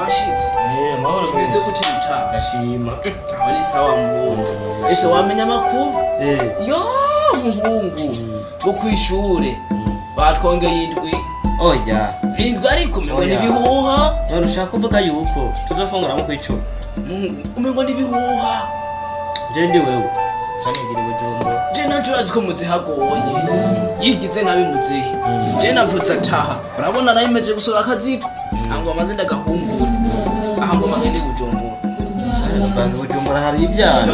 washitse amahoro kimeze gute mutaha ndashima aho ni sawa mu ese wamenya amakuru yo muhungu ngo kwishure batwongeye indwi oya indwi ariko umengo n'ibihuha none ushaka kuvuga yuko tuzofunguramo kw'icumi muhungu umengo n'ibihuha je ndi wewe canke ngira ubujumbo je nanje urazi ko muzihagoye yigize nabi muzihe je navuze ataha urabona nayimeje gusora akaziko ngo amaze ndagahungura aha ngo magende kujombora banga bujumbura hari ibyaro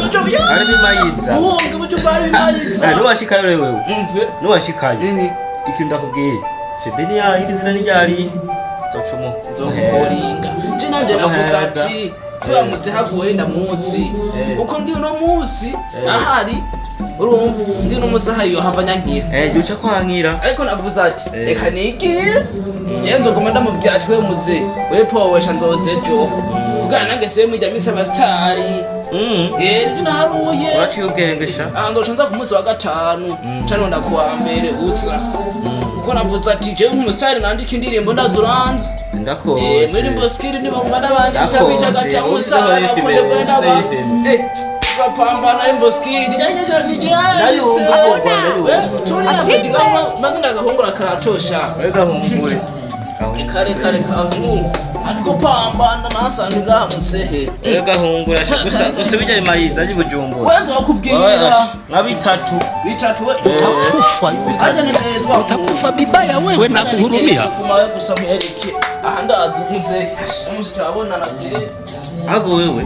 hari bimayiza muhungu bujumbura hari bimayiza nuwashikayo wewe umve nuwashikayo ikintu ndakubwiye febeni ya iri zina ryari zocumu zokoringa je nanje navuze ati turamutse hagoye ndamuzi uko ndi uno munsi ahari urumva ndi no musaha yo havanya nkira yuca kwankira ariko navuze ati reka nigire je nzogoma ndamubwira ati we muze we powesha nzozejo kugana nange se mujya misa abastari nje naharuye uraciye ubwenge sha ndoca nza ku munsi wa gatanu cano ndakuwa mbere uza ko navuze ati je nk'umusari nandika indirimbo ndazuranze ndakoze muri mboskiri niba mubanda bandi cyabita gati umusara bakunde kwenda ba gapambana ari mboskiri nyanyeje nigiyase turi abediga magenda gahungura karatosha gahungure kare kahungu ariko pambana nasange gahamutse he gahungura gusa bijya bimayiza aje bujumbura wenza wakubwira nka bitatu we utakufa bibaya wewe na kuhurumia kumawe gusa muhereke aha ndazi umuze umuze turabona nabire ago wewe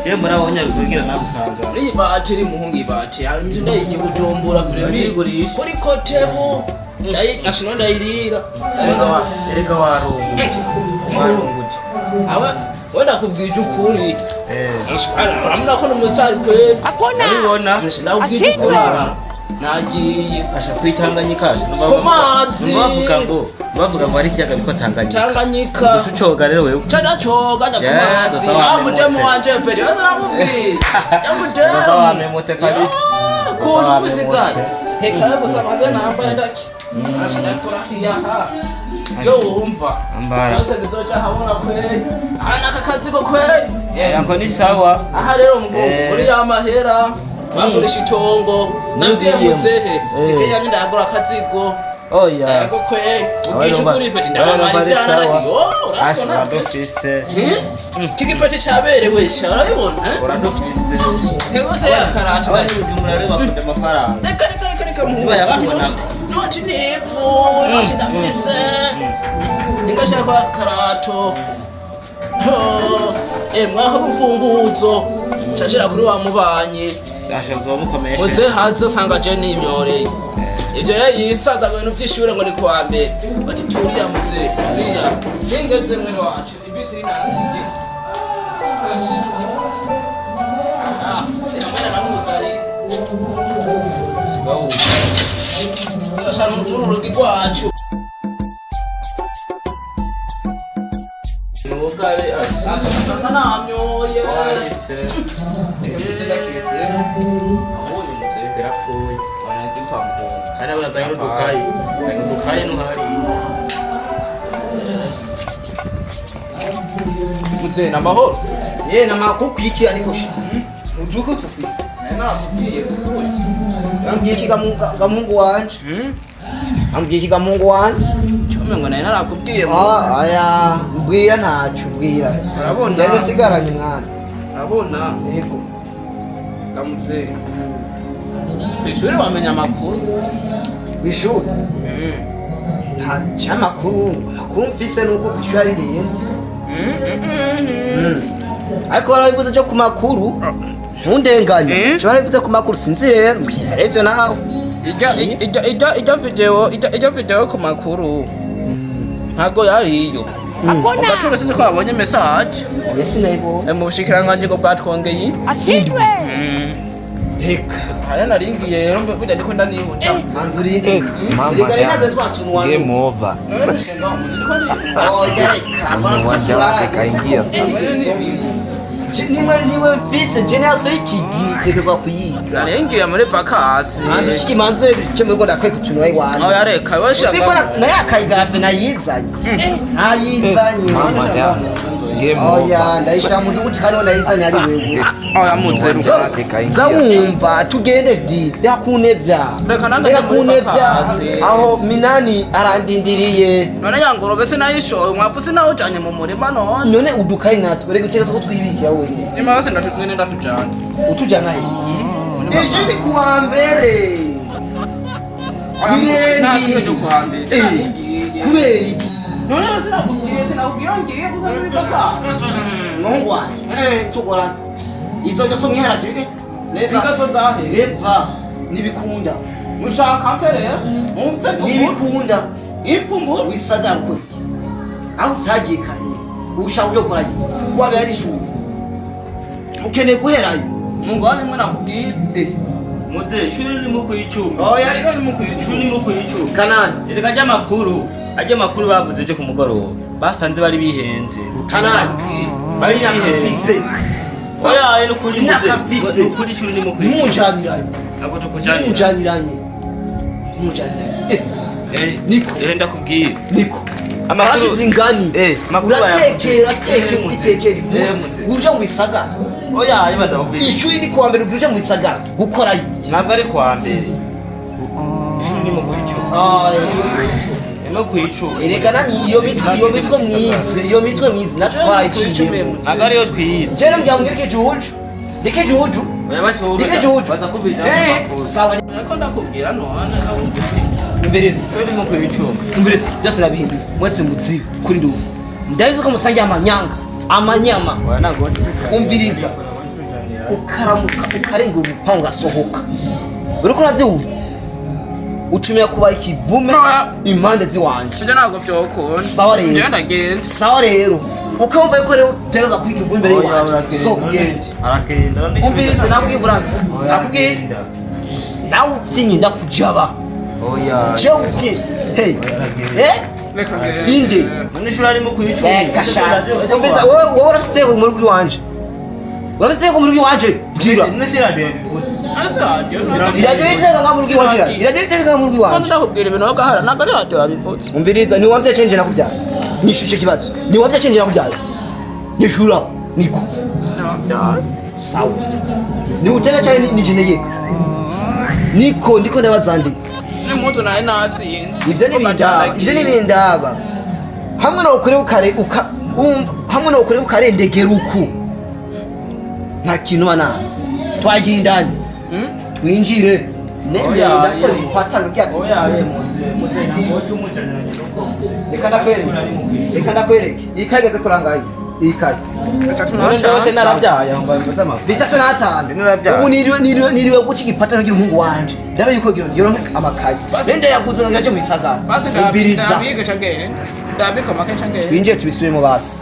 je murabonye bizogira nagusanga iyi batiri muhungu ibati hamje ndayiye bujumbura vremi kuri kotebo ndashino ndayirira erega warunguje aba wenda kubwije ukuri uramuna ko n'umusari kwera abibona ndabwije ukuri nagiye asha kwitanganyika kumazi bavuga ngo ari kiyaga biko Tanganyika ucoga rero wewe coga kumazi amudemo wanje pere azakubwira amudemo wamemotse kabisa kuntu bisigaye heka gusa maze namba ndaki ashakora kiyaha yo umva ambara yose bizoca habona kweli ana kakaziko kweli yako ni sawa aha rero muri ya mahera bagurisha itongo nabwiye muzehe tijyanye ndagura akazigo oya yako kweli ubwisha ukuri peti ndabamara ivyana rakiyo urabona dofise kigipeti caberewe sha urabibona uradofise yose yakaratu Bujumbura rero bakunda amafaranga reka mu noti nipo noti ndafise ingashaka karato mwaho gufunguzo cashira kuri wa mubanye ashazo mukomeshe muze haza sanga je nimyoreye ivyo rero yisaza ibintu vy'ishure ngo ni kwa mbere bati turiya muze turiya ningeze mwe wacu ibisi rinasije mwana namugari bawo ashana ururugi rwacu nubugare ashana namyoye wahise nigeze kese abonye muze yarapfuye wanagipfa mpo hari abazanye n'udukayi n'uhari muze namahoro namakukwikiye ariko sha muduko tufise nakubwiye kuko ambwiye iki gamungu wanje ambwiye iki gamungu wanje cyome ngo nari narakubwiye aya mbwira ntacu mbwira urabona yari sigaranye mwana urabona yego gamutse kwishuri wamenya amakuru kwishuri nta cyamakuru mfise nuko kwishuri ari rindi ariko barabivuze cyo ku makuru ntundenganye cyo barabivuze ku makuru sinzi rero mbwira revyo nawe ijya video ku makuru ntago yari iyo ugacuga sinzi ko wabonye message ese nayibonye mu bushikiranganje ngo bwatwongeye ashitwe reka haya naringiye rero bida ndiko ndanihuta manzurinde reka rinaze twatunwa game over uwanja wake kaingia niwe mfise jenaso y'ikigitegerezwa kuyiga naringiye muri vacances manzi ushiki manzi cyo muri gonda kweka utunwa iwanje aho yareka washaka na yakayigarafe nayizanye ntayizanye oya ndayishira mu gihugu kandi ndayizanye ari wewe oya muzeru zawumva tugende di yakunevya reka kunevya aho minani arandindiriye none yangorobe se nayishoye mwapfu se naho ujanye mu murima none udukayi natwe reka utegeka ko twibikira wewe nyuma yose ndatujanye utujana he ejo ni kuwa mbere nasiyo kuwa mbere kubera iki none sinakubwiye ngiye kuzabibaka muhungu wanje tugora izoga so mwiharagirike ingaso zahe reva nibikunda mushaka mpere mumpe nibikunda ipfumbura wisagara ukora iki aho utagiye kare ushaka ujya gukora iki wabe ari ishuri ukeneye guherayo mungwane mwe nakubwiye muze ishuri ririmo kuyicunga oya ishuri ririmo kuyicunga kanani erega ajya bavuze ejo ku mugoroba basanze bari bihenze kanani bari bihenze oya no kuri nakafise kuri ishuri ririmo kuyicunga munjabiranye nako tukujanye munjabiranye niko ndakubwiye niko amakuru zingani uratekera uja mu isagara oya ayo badakubwiye ishuri ni kuwa mbere uja mu isagara gukora iki ntabwo ari kuwa mbere ishuri ririmo kuyicunga no kuyicunga erega nami iyo mitwe myize natwe twarayiciye ntabwo ariyo twiyize jere mbyambwira dike juju oya bashoboye dike juju bazakubwira sawa ariko ndakubwira none umbereze ririmo kuyicunga umbereze byose nabihinduye mwese muzibe kuri ndubu ndabizi ko musangiye amanyama oya ntabwo umviriza ukaramuka ukarenga urupangu ugasohoka uriko urabyumva ucumira kuba ikivume impande ziwanje njye ntabwo byokunda sawa rero njye ndagenda sawa rero ukamva yuko rero utegeza kuba ikivume imbere yiwanje so ugende arakenda umviriza nakubwiye buranga nakubwiye nawe uftinye ndakujaba oya je uftinye hey reka inde none ishuri arimo kuyicunga kashana umviriza wowe urafite mu rugo iwanje urafite mu rugo iwanje bwira nese radio bivuze irajya biteka nka mu rugo iwanje irajya biteka nka mu rugo kandi iwanje ndakubwira ibintu bagahara ntabwo ari radio yabivutse umviriza ni wamvye change nakubyara nishuce kibazo ni wamvye change nakubyara nishura niko sawa ni utega cyane ni jinegeka niko ndiko ndabazandi n'impuzu nayo natsinze ivyo nibindaba hamwe no ukore ukare hamwe no ukore ukarendegera uku nta kintu bananze twagiye indani twinjire oya patano kyati oya muze ntabwo cyumujana reka ndakwereke ikageze kurangaye ikaye bitatu n'atanu ubu niriwe guca igipatano gira umuhungu wanje ndabe yuko gira amakaye nende yaguze ngaje mu isagara ubiriza ndabika makesha ngene twinjire tubisubiremo basi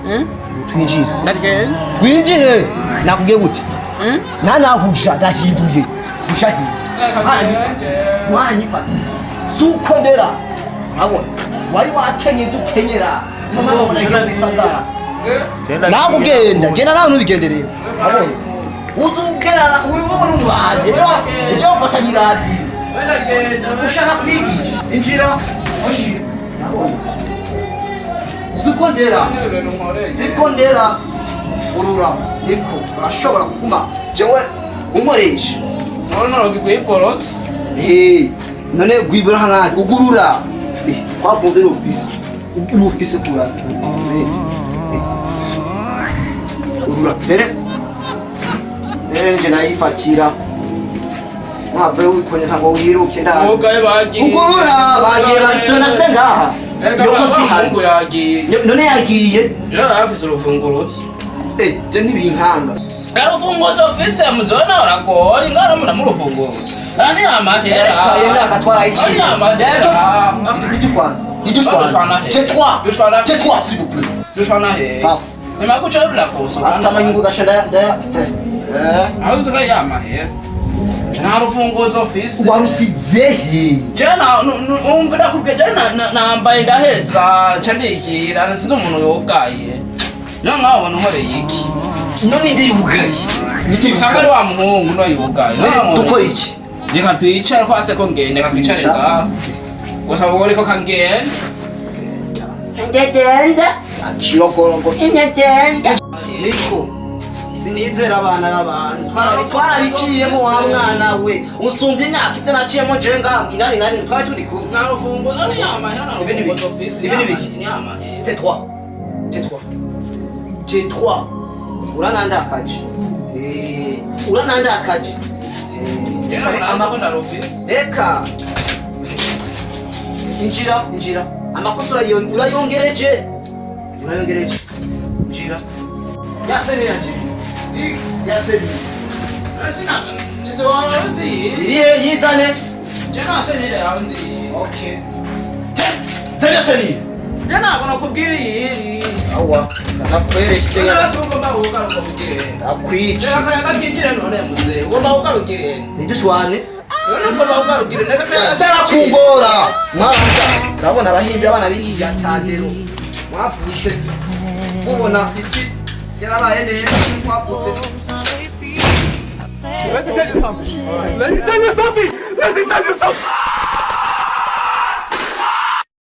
twinjire ndagenda twinjire nakubwiye gute nta nahuja ndahinduye gushahira mwanyifata sukondera urabona wari wakenye dukenyera mama wabona igira bisagara nakugenda genda nawe nubigendereye urabona uzugera ubibona umubanje ejo wafatanye iradiyo ushaka kwigisha injira ushira zikondera urura niko urashobora kuguma jewe unkoresha none gwibura nk'ahandi ugurura twafunze urufise kura urura mbere nje nayifatira ntave wikonye ntabwo wiruke ndazi ugurura bagiye basona se ngaha yoko si none yagiye afise urufunguruzo je ntibinkanga urufunguruzo ufise muzona uragoye ngana muna mu rufunguruzo ani amahera yenda akatwara iki tais-toi s'il vous plaît dushwana he nimakucha bila koso atamanyungu gashanda aho tukari amahera nta rufunguzo ufise warusizehe jana umvira kubwe jana nambaye ndaheza candigira nsinzi umuntu yogaye no nkabona nkoreye iki none ndi yugaye usanga ari wa muhungu no yugaye dukora iki reka twicare kwase ko ngende reka twicare ngaho gusa wowe ko kangende ngende kirogorogo inyagenda niko sinizera abana b'abantu twarabiciyemo wa mwana we usunze imyaka ibyo naciyemo jewe ngaha inani twari turi kumwe T3 uranandakaje uranandakaje reka injira amakosa urayongereje injira yasene yasene irihe yizane okay telefoni nabona kubwira iyi awa nakwereke akwica ntidushwane ndarakugora mwaranda ndabona abahimbi abana b'inkingi ya Tandero mwavutse mubona isi yarabaye neza mwavutse Let me tell you something.